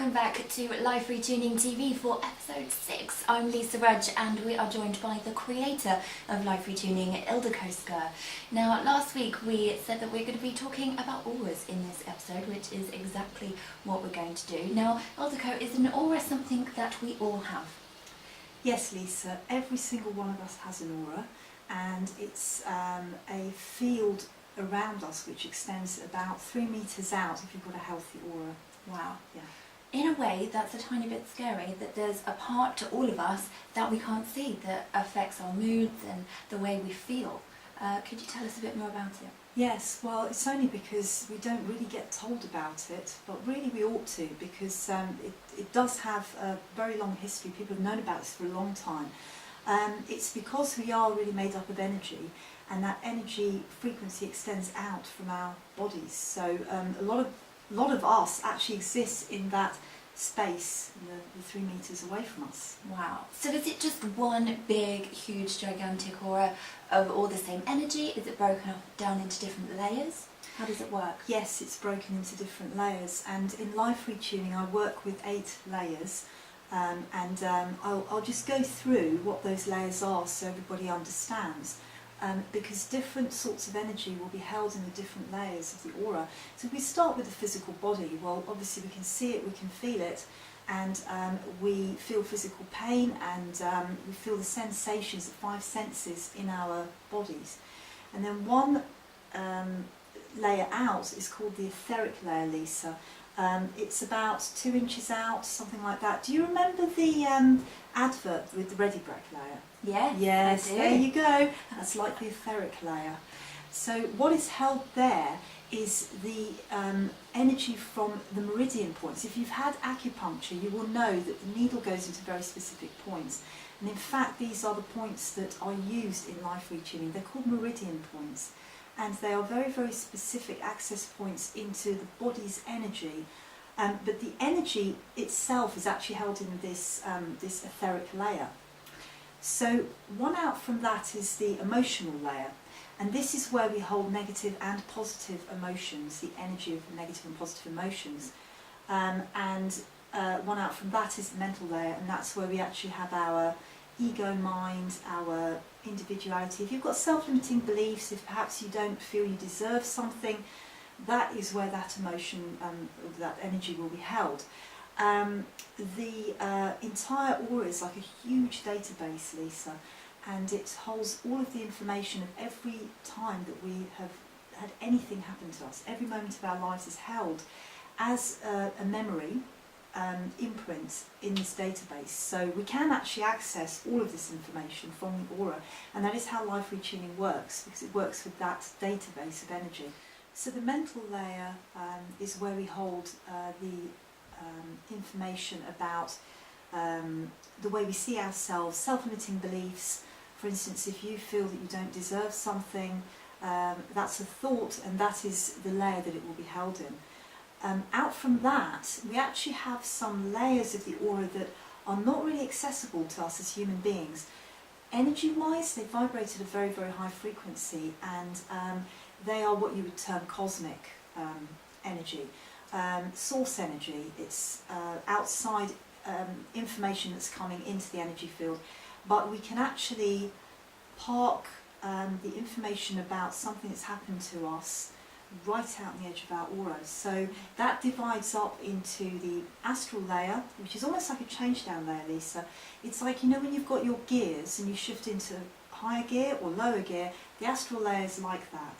welcome back to Life Retuning TV for episode 6. I'm Lisa Rudge and we are joined by the creator of Life Retuning, Ildiko. Now, last week we said that we're going to be talking about auras in this episode, which is exactly what we're going to do. Now, Ildiko, is an aura something that we all have? Yes, Lisa, every single one of us has an aura, and it's a field around us which extends about 3 meters out if you've got a healthy aura. Wow. Yeah. In a way, that's a tiny bit scary, that there's a part to all of us that we can't see that affects our moods and the way we feel. Could you tell us a bit more about it? Yes, well, it's only because we don't really get told about it, but really we ought to, because it does have a very long history. People have known about this for a long time. It's because we are really made up of energy, and that energy frequency extends out from our bodies. So a lot of us actually exists in that space, the 3 meters away from us. Wow. So is it just one big, huge, gigantic aura of all the same energy? Is it broken up down into different layers? How does it work? Yes, it's broken into different layers, and in life retuning I work with 8 layers, and I'll just go through what those layers are so everybody understands. Because different sorts of energy will be held in the different layers of the aura. So if we start with the physical body, well, obviously we can see it, we can feel it, and we feel physical pain, and we feel the sensations, the 5 senses in our bodies. And then one layer out is called the etheric layer, Lisa. It's about 2 inches out, something like that. Do you remember the advert with the Ready Break layer? Yeah, yes, I do. There you go. That's like the etheric layer. So what is held there is the energy from the meridian points. If you've had acupuncture, you will know that the needle goes into very specific points. And in fact, these are the points that are used in life retuning. They're called meridian points. And they are very, very specific access points into the body's energy. But the energy itself is actually held in this etheric layer. So one out from that is the emotional layer, and this is where we hold negative and positive emotions, the energy of negative and positive emotions. And one out from that is the mental layer, and that's where we actually have our ego mind, our individuality. If you've got self-limiting beliefs, if perhaps you don't feel you deserve something, that is where that emotion, that energy will be held. The entire aura is like a huge database, Lisa, and it holds all of the information of every time that we have had anything happen to us. Every moment of our lives is held as a memory imprint in this database. So we can actually access all of this information from the aura, and that is how life retuning works, because it works with that database of energy. So the mental layer is where we hold the information about the way we see ourselves, self-limiting beliefs. For instance, if you feel that you don't deserve something, that's a thought, and that is the layer that it will be held in. Out from that, we actually have some layers of the aura that are not really accessible to us as human beings. Energy-wise, they vibrate at a very, very high frequency, and they are what you would term cosmic energy. Source energy, it's outside information that's coming into the energy field, but we can actually park the information about something that's happened to us right out on the edge of our aura. So that divides up into the astral layer, which is almost like a change down layer, Lisa. It's like, you know, when you've got your gears and you shift into higher gear or lower gear, the astral layer is like that.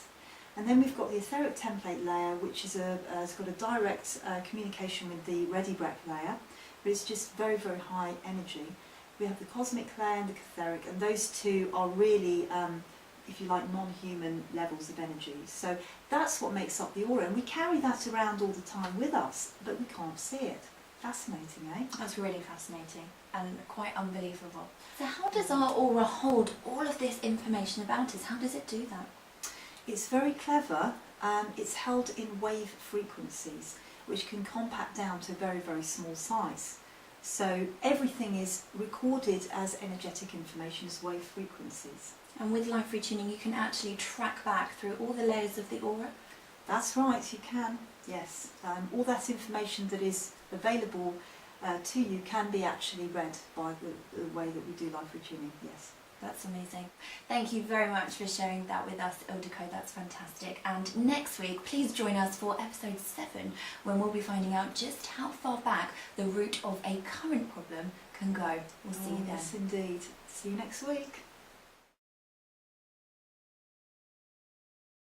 And then we've got the etheric template layer, which is it's got a direct communication with the Ready Break layer, but it's just very, very high energy. We have the cosmic layer and the etheric, and those two are really, if you like, non-human levels of energy. So that's what makes up the aura, and we carry that around all the time with us, but we can't see it. Fascinating, eh? That's really fascinating and quite unbelievable. So how does our aura hold all of this information about us? How does it do that? It's very clever. It's held in wave frequencies, which can compact down to a very, very small size. So everything is recorded as energetic information, as wave frequencies. And with life retuning, you can actually track back through all the layers of the aura? That's right, you can, yes. All that information that is available to you can be actually read by the way that we do live retuning, yes. That's amazing. Thank you very much for sharing that with us, Ildiko. That's fantastic. And next week, please join us for episode 7, when we'll be finding out just how far back the root of a current problem can go. We'll see you then. Yes, indeed. See you next week.